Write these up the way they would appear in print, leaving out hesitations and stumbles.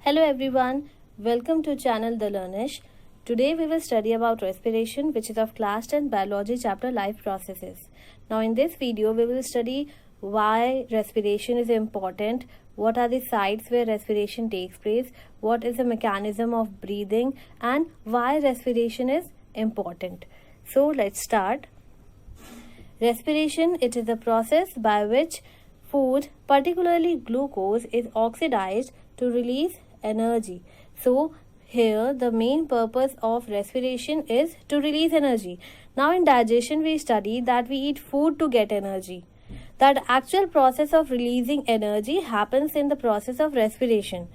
Hello everyone, welcome to channel The Learnish. Today we will study about respiration, which is of class 10 biology chapter life processes. Now in this video we will study why respiration is important, what are the sites where respiration takes place, what is the mechanism of breathing, and why respiration is important. So let's start. Respiration, it is a process by which food, particularly glucose, is oxidized to release energy. So here the main purpose of respiration is to release energy. Now in digestion we study that we eat food to get energy. That actual process of releasing energy happens in the process of respiration.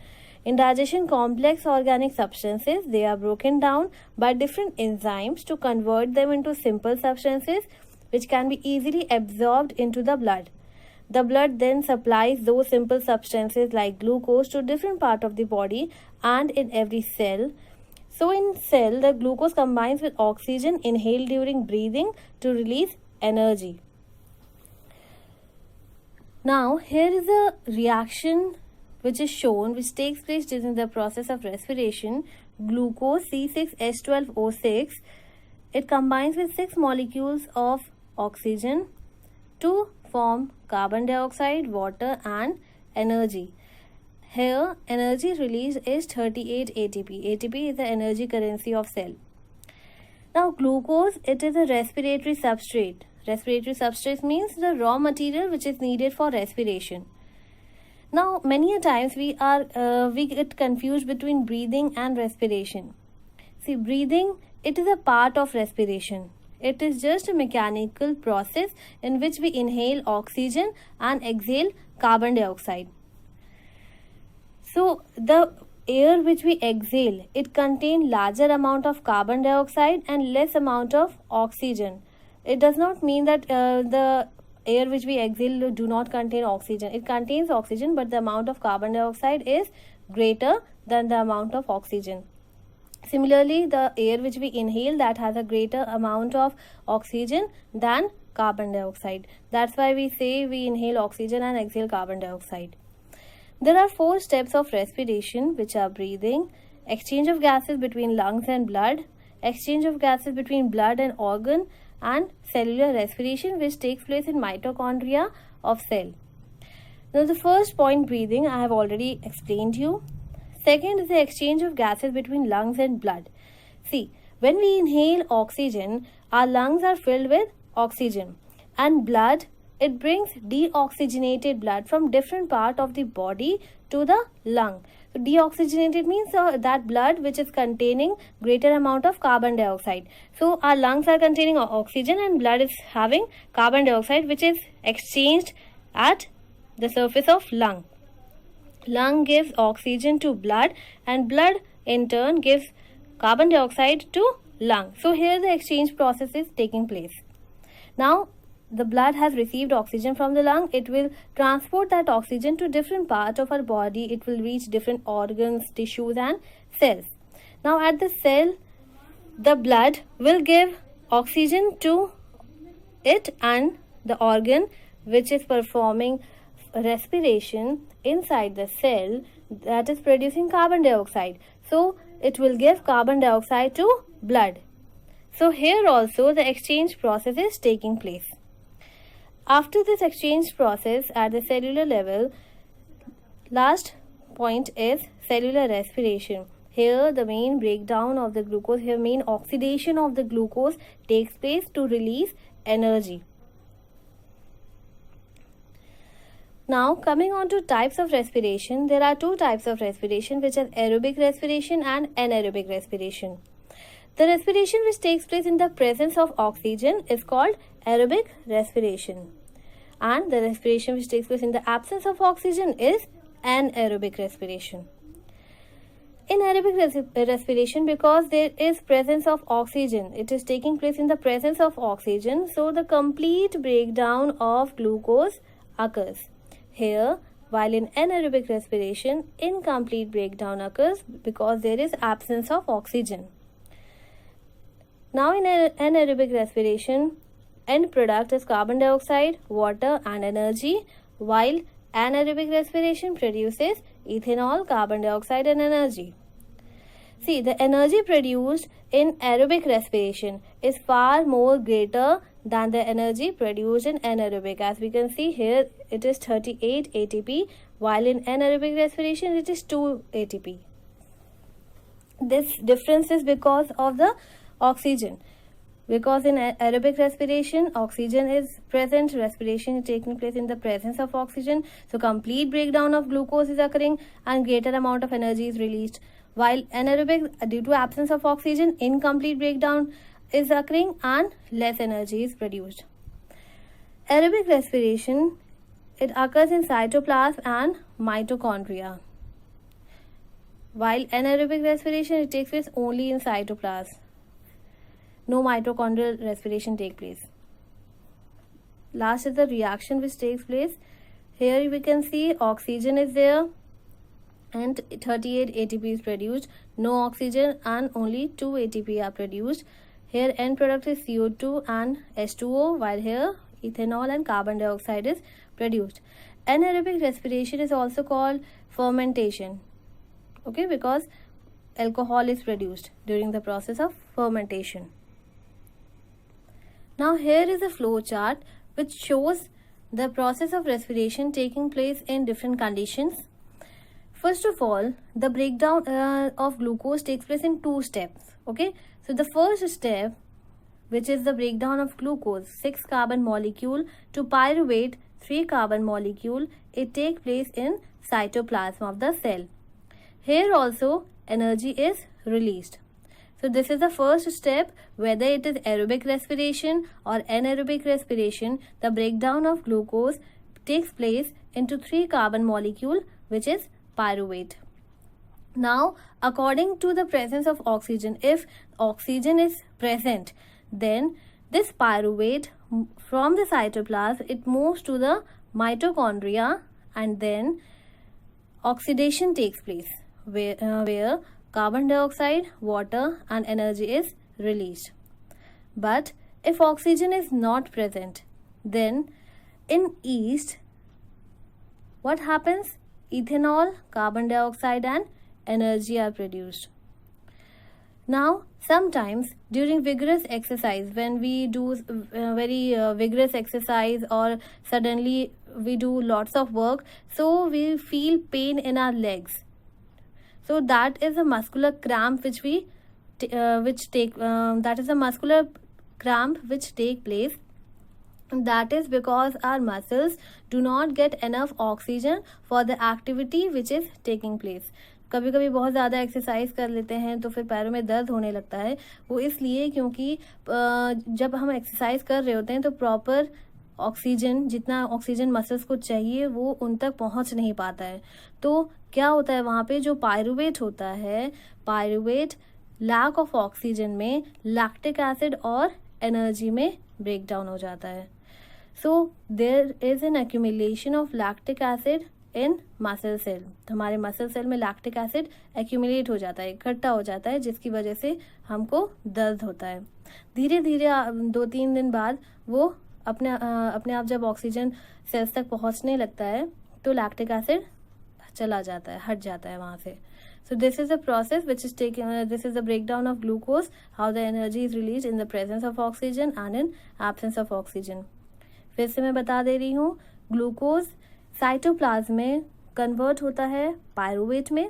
In digestion, complex organic substances, they are broken down by different enzymes to convert them into simple substances which can be easily absorbed into the blood. The blood then supplies those simple substances like glucose to different parts of the body and in every cell. So in cell, the glucose combines with oxygen inhaled during breathing to release energy. Now here is a reaction which is shown which takes place during the process of respiration. Glucose C6H12O6, it combines with 6 molecules of oxygen to form carbon dioxide, water and energy. Here energy released is 38 ATP. ATP is the energy currency of cell. Now glucose, it is a respiratory substrate. Respiratory substrate means the raw material which is needed for respiration. Now many a times we get confused between breathing and respiration. See, breathing, it is a part of respiration. It is just a mechanical process in which we inhale oxygen and exhale carbon dioxide. So the air which we exhale, it contains larger amount of carbon dioxide and less amount of oxygen. It does not mean that the air which we exhale do not contain oxygen. It contains oxygen, but the amount of carbon dioxide is greater than the amount of oxygen. Similarly, the air which we inhale, that has a greater amount of oxygen than carbon dioxide. That's why we say we inhale oxygen and exhale carbon dioxide. There are 4 steps of respiration, which are breathing, exchange of gases between lungs and blood, exchange of gases between blood and organ, and cellular respiration, which takes place in mitochondria of cell. Now the first point, breathing, I have already explained you. Second is the exchange of gases between lungs and blood. See, when we inhale oxygen, our lungs are filled with oxygen, and blood, it brings deoxygenated blood from different part of the body to the lung. So deoxygenated means that blood which is containing greater amount of carbon dioxide. So our lungs are containing oxygen and blood is having carbon dioxide, which is exchanged at the surface of lung. Lung gives oxygen to blood and blood in turn gives carbon dioxide to lung. So here the exchange process is taking place. Now the blood has received oxygen from the lung. It will transport that oxygen to different parts of our body. It will reach different organs, tissues and cells. Now at the cell, the blood will give oxygen to it, and the organ which is performing respiration inside the cell, that is producing carbon dioxide. So it will give carbon dioxide to blood. So here also the exchange process is taking place. After this exchange process at the cellular level, last point is cellular respiration. Here the main breakdown of the glucose, here main oxidation of the glucose takes place to release energy. Now coming on to types of respiration, there are 2 types of respiration, which are aerobic respiration and anaerobic respiration. The respiration which takes place in the presence of oxygen is called aerobic respiration, and the respiration which takes place in the absence of oxygen is anaerobic respiration. In aerobic respiration, because there is presence of oxygen, it is taking place in the presence of oxygen, so the complete breakdown of glucose occurs. Here, while in anaerobic respiration, incomplete breakdown occurs because there is absence of oxygen. Now in anaerobic respiration, end product is carbon dioxide, water and energy, while Anaerobic respiration produces ethanol, carbon dioxide, and energy. See, the energy produced in aerobic respiration is far more greater than the energy produced in anaerobic. As we can see here, it is 38 ATP, while in anaerobic respiration it is 2 ATP. This difference is because of the oxygen. Because in aerobic respiration, oxygen is present, respiration is taking place in the presence of oxygen. So complete breakdown of glucose is occurring and greater amount of energy is released. While anaerobic, due to absence of oxygen, incomplete breakdown is occurring and less energy is produced. Aerobic respiration, it occurs in cytoplasm and mitochondria. While anaerobic respiration, it takes place only in cytoplasm. No mitochondrial respiration takes place. Last is the reaction which takes place. Here we can see oxygen is there and 38 ATP is produced. No oxygen and only 2 ATP are produced. Here end product is CO2 and H2O, while here ethanol and carbon dioxide is produced. Anaerobic respiration is also called fermentation. Okay, because alcohol is produced during the process of fermentation. Now here is a flow chart which shows the process of respiration taking place in different conditions. First of all, the breakdown of glucose takes place in 2 steps. Okay, so the first step, which is the breakdown of glucose, 6 carbon molecule to pyruvate 3 carbon molecule, it takes place in cytoplasm of the cell. Here also energy is released. So this is the first step. Whether it is aerobic respiration or anaerobic respiration, the breakdown of glucose takes place into 3 carbon molecule, which is pyruvate. Now, according to the presence of oxygen, if oxygen is present, then this pyruvate from the cytoplasm, it moves to the mitochondria and then oxidation takes place where carbon dioxide, water and energy is released. But if oxygen is not present, then in yeast, what happens? Ethanol, carbon dioxide and energy are produced. Now, sometimes during vigorous exercise, when we do very vigorous exercise or suddenly we do lots of work, so we feel pain in our legs. So that is a muscular cramp which that is a muscular cramp which take place. That is because our muscles do not get enough oxygen for the activity which is taking place. कभी कभी बहुत ज़्यादा exercise कर लेते हैं तो फिर पैरों में दर्द होने लगता है. वो इसलिए क्योंकि जब हम एक्सरसाइज कर रहे होते हैं तो प्रॉपर ऑक्सीजन, जितना ऑक्सीजन मसल्स को चाहिए वो उन तक पहुंच नहीं पाता है. तो क्या होता है वहाँ पे, जो पायरुवेट होता है, पायरुवेट लैक ऑफ ऑक्सीजन में लैक्टिक एसिड और एनर्जी में ब्रेक डाउन हो जाता है. So there is an accumulation of lactic acid in muscle cell. तो हमारे मसल सेल में लैक्टिक एसिड एक्यूमुलेट हो जाता है, इकट्ठा हो जाता है, जिसकी वजह से हमको दर्द होता है. धीरे धीरे 2-3 दिन बाद वो अपने आप जब ऑक्सीजन सेल्स तक पहुंचने लगता है तो लैक्टिक एसिड चला जाता है, हट जाता है वहां से. So this is the process which is taking, this is the breakdown of glucose, how the energy is released in the presence of oxygen and in absence of oxygen. फिर से मैं बता दे रही हूँ, ग्लूकोज साइटोप्लाज्म में convert होता है pyruvate में.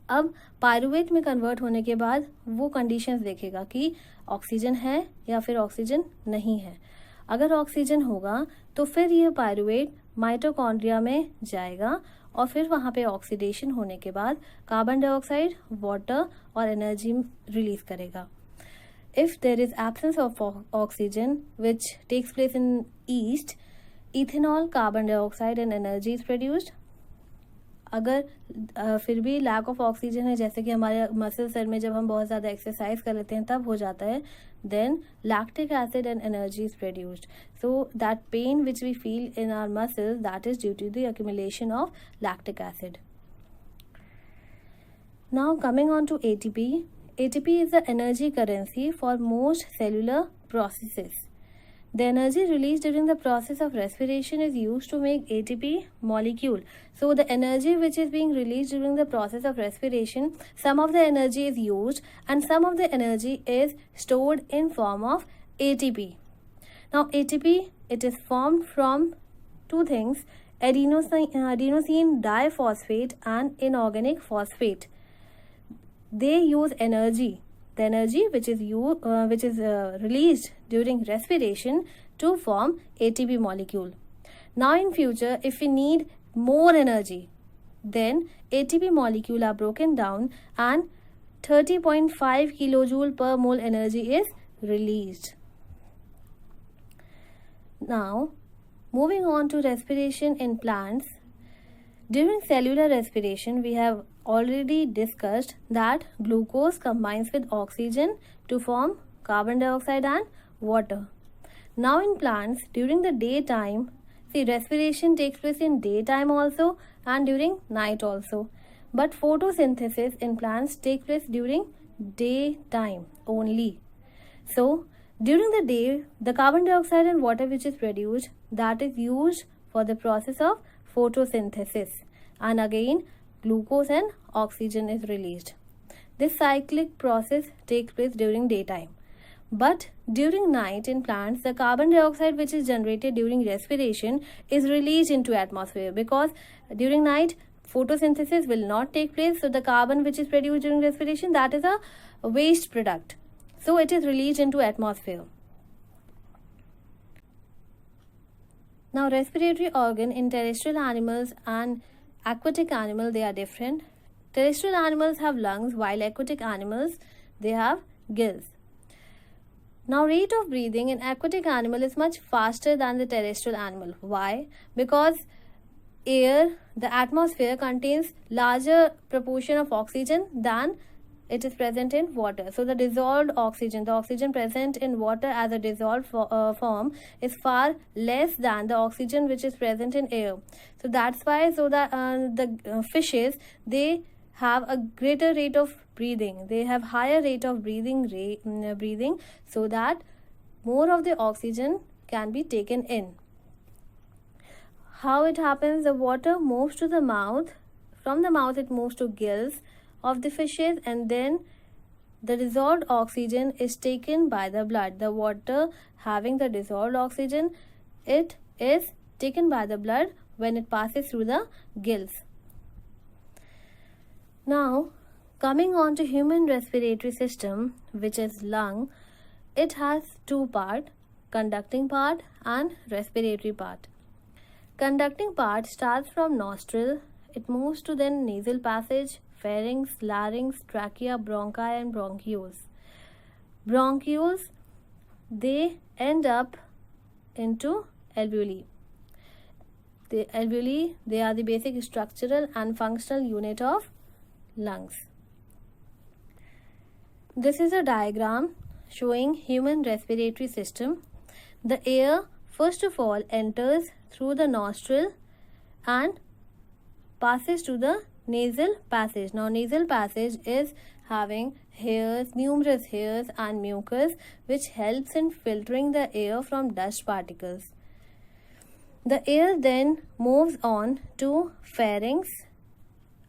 अब पायरुवेट में कन्वर्ट होने के बाद वो कंडीशंस देखेगा कि ऑक्सीजन है या फिर ऑक्सीजन नहीं है. अगर ऑक्सीजन होगा तो फिर ये पायरुवेट माइटोकॉन्ड्रिया में जाएगा और फिर वहाँ पे ऑक्सीडेशन होने के बाद कार्बन डाइऑक्साइड, वाटर और एनर्जी रिलीज करेगा. If there is absence of oxygen which takes place in yeast, ethanol, carbon dioxide and energy is produced. अगर फिर भी लैक ऑफ ऑक्सीजन है, जैसे कि हमारे मसल सेल में जब हम बहुत ज़्यादा एक्सरसाइज कर लेते हैं तब हो जाता है, then lactic acid and energy is produced. So that pain which we feel in our muscles, that is due to the accumulation of lactic acid. Now coming on to ATP. ATP is the energy currency for most cellular processes. The energy released during the process of respiration is used to make ATP molecule. So the energy which is being released during the process of respiration, some of the energy is used and some of the energy is stored in form of ATP. Now ATP, it is formed from two things, adenosine diphosphate and inorganic phosphate. They use energy, the energy which is released during respiration to form ATP molecule. Now in future, if we need more energy, then ATP molecule are broken down and 30.5 kilojoule per mole energy is released. Now moving on to respiration in plants. During cellular respiration, we have already discussed that glucose combines with oxygen to form carbon dioxide and water. Now in plants, during the daytime, see, respiration takes place in daytime also and during night also. But photosynthesis in plants takes place during daytime only. So during the day, the carbon dioxide and water which is produced, that is used for the process of photosynthesis, and again glucose and oxygen is released. This cyclic process takes place during daytime. But during night in plants, the carbon dioxide which is generated during respiration is released into atmosphere, because during night photosynthesis will not take place. So the carbon which is produced during respiration, that is a waste product. So it is released into atmosphere. Now respiratory organ in terrestrial animals and aquatic animal, they are different. Terrestrial animals have lungs, while aquatic animals, they have gills. Now rate of breathing in aquatic animal is much faster than the terrestrial animal. Why? Because air, the atmosphere contains larger proportion of oxygen than it is present in water. So the dissolved oxygen, the oxygen present in water as a dissolved form is far less than the oxygen which is present in air. So that's why the fishes, they have a greater rate of breathing. They have higher rate of breathing so that more of the oxygen can be taken in. How it happens? The water moves to the mouth. From the mouth it moves to gills of the fishes, and then the dissolved oxygen is taken by the blood. The water having the dissolved oxygen, it is taken by the blood when it passes through the gills. Now coming on to human respiratory system, which is lung, it has two parts, conducting part and respiratory part. Conducting part starts from nostril, it moves to then nasal passage, pharynx, larynx, trachea, bronchi and bronchioles. Bronchioles, they end up into alveoli. The alveoli, they are the basic structural and functional unit of lungs. This is a diagram showing human respiratory system. The air first of all enters through the nostril and passes to the nasal passage. Now nasal passage is having hairs, numerous hairs and mucus, which helps in filtering the air from dust particles. The air then moves on to pharynx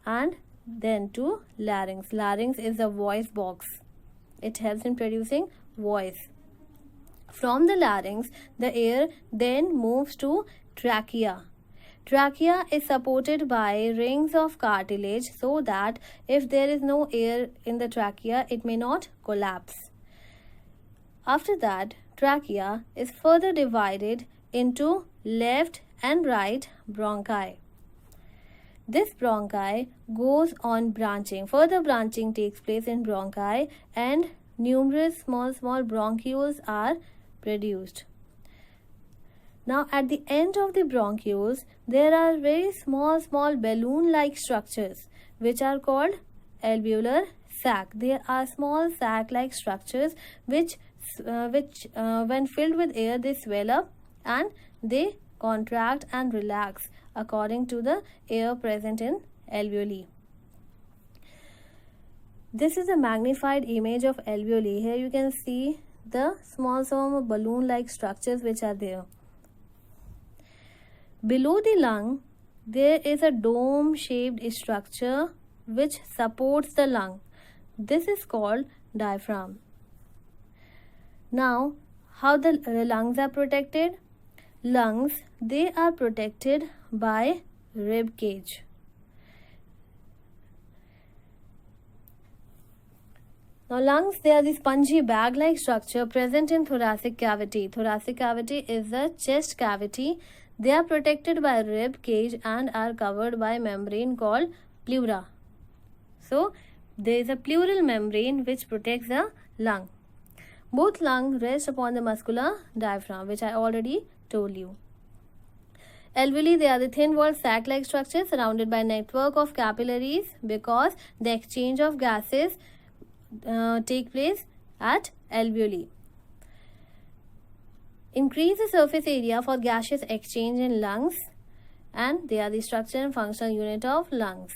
and then to larynx. Larynx is the voice box. It helps in producing voice. From the larynx, the air then moves to trachea. Trachea is supported by rings of cartilage so that if there is no air in the trachea, it may not collapse. After that, trachea is further divided into left and right bronchi. This bronchi goes on branching. Further branching takes place in bronchi and numerous small bronchioles are produced. Now at the end of the bronchioles, there are very small balloon-like structures which are called alveolar sac. They are small sac-like structures which when filled with air, they swell up and they contract and relax according to the air present in alveoli. This is a magnified image of alveoli. Here you can see the small balloon-like structures which are there. Below the lung, there is a dome-shaped structure which supports the lung. This is called diaphragm. Now, how the lungs are protected? Lungs, they are protected by rib cage. Now, lungs, they are the spongy bag-like structure present in thoracic cavity. Thoracic cavity is the chest cavity. They are protected by rib cage and are covered by membrane called pleura. So, there is a pleural membrane which protects the lung. Both lungs rest upon the muscular diaphragm, which I already told you. Alveoli, they are the thin-walled sac-like structures surrounded by a network of capillaries because the exchange of gases take place at alveoli. Increase the surface area for gaseous exchange in lungs, and they are the structure and functional unit of lungs.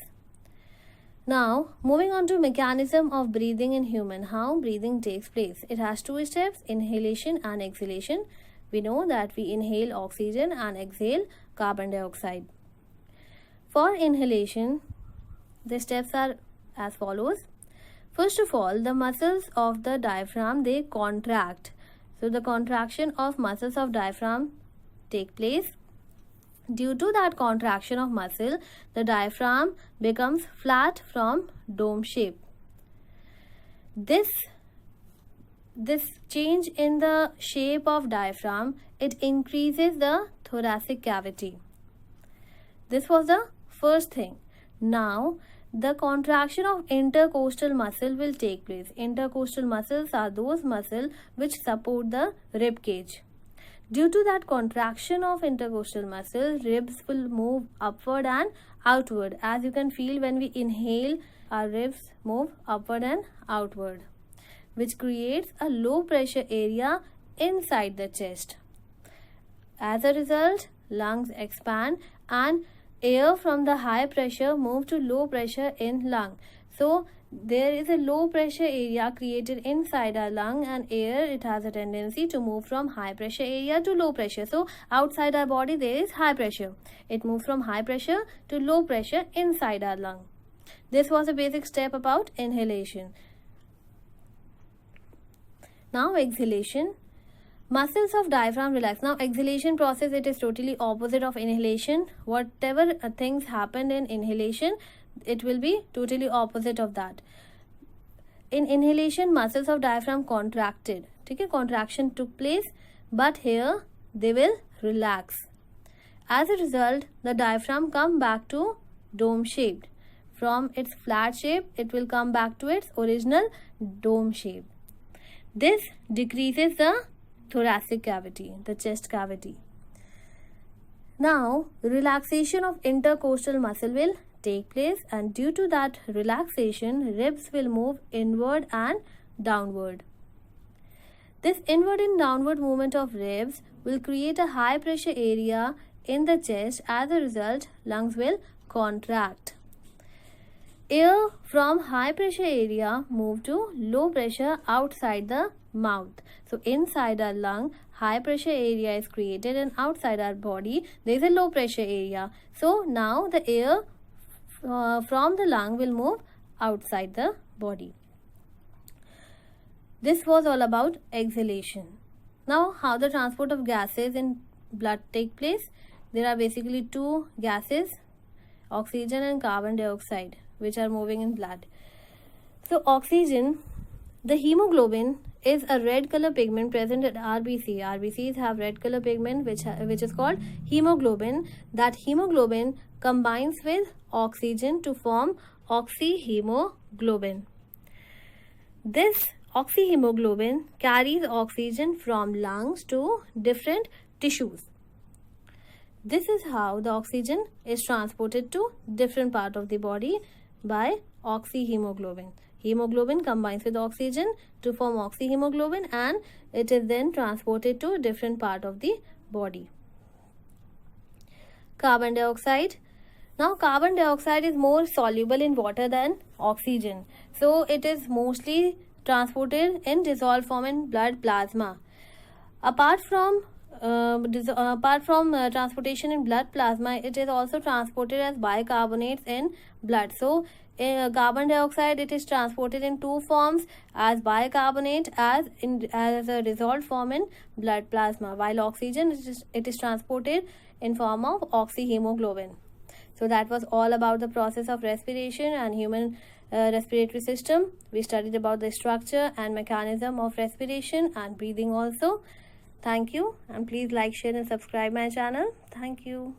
Now, moving on to mechanism of breathing in human, how breathing takes place. It has two steps, inhalation and exhalation. We know that we inhale oxygen and exhale carbon dioxide. For inhalation, the steps are as follows. First of all, the muscles of the diaphragm, they contract. So the contraction of muscles of diaphragm take place. Due to that contraction of muscle, the diaphragm becomes flat from dome shape. This change in the shape of diaphragm, it increases the thoracic cavity. This was the first thing. Now, the contraction of intercostal muscle will take place. Intercostal muscles are those muscles which support the rib cage. Due to that contraction of intercostal muscle, ribs will move upward and outward. As you can feel, when we inhale, our ribs move upward and outward, which creates a low pressure area inside the chest. As a result, lungs expand and air from the high pressure move to low pressure in lung. So there is a low pressure area created inside our lung, and air, it has a tendency to move from high pressure area to low pressure. So outside our body there is high pressure. It moves from high pressure to low pressure inside our lung. This was a basic step about inhalation. Now exhalation. Muscles of diaphragm relax. Now exhalation process, it is totally opposite of inhalation. Whatever things happened in inhalation, it will be totally opposite of that. In inhalation, muscles of diaphragm contracted. Okay, contraction took place, but here they will relax. As a result, the diaphragm come back to dome shaped. From its flat shape, it will come back to its original dome shape. This decreases the thoracic cavity, the chest cavity. Now, relaxation of intercostal muscle will take place, and due to that relaxation, ribs will move inward and downward. This inward and downward movement of ribs will create a high pressure area in the chest. As a result, lungs will contract. Air from high pressure area move to low pressure outside the mouth. So inside our lung, high pressure area is created, and outside our body there is a low pressure area. So now the air from the lung will move outside the body. This was all about exhalation. Now, how the transport of gases in blood take place? There are basically two gases, oxygen and carbon dioxide, which are moving in blood. So oxygen, the hemoglobin is a red color pigment present at RBC. RBCs have red color pigment which is called hemoglobin. That hemoglobin combines with oxygen to form oxyhemoglobin. This oxyhemoglobin carries oxygen from lungs to different tissues. This is how the oxygen is transported to different part of the body by oxyhemoglobin. Hemoglobin combines with oxygen to form oxyhemoglobin, and it is then transported to different part of the body. Carbon dioxide. Now carbon dioxide is more soluble in water than oxygen. So it is mostly transported in dissolved form in blood plasma. Apart from transportation in blood plasma, it is also transported as bicarbonates in blood. So carbon dioxide, it is transported in two forms, as bicarbonate, as a dissolved form in blood plasma, while oxygen, it is transported in form of oxyhemoglobin. So that was all about the process of respiration and human respiratory system. We studied about the structure and mechanism of respiration and breathing also. Thank you, and please like, share and subscribe my channel. Thank you.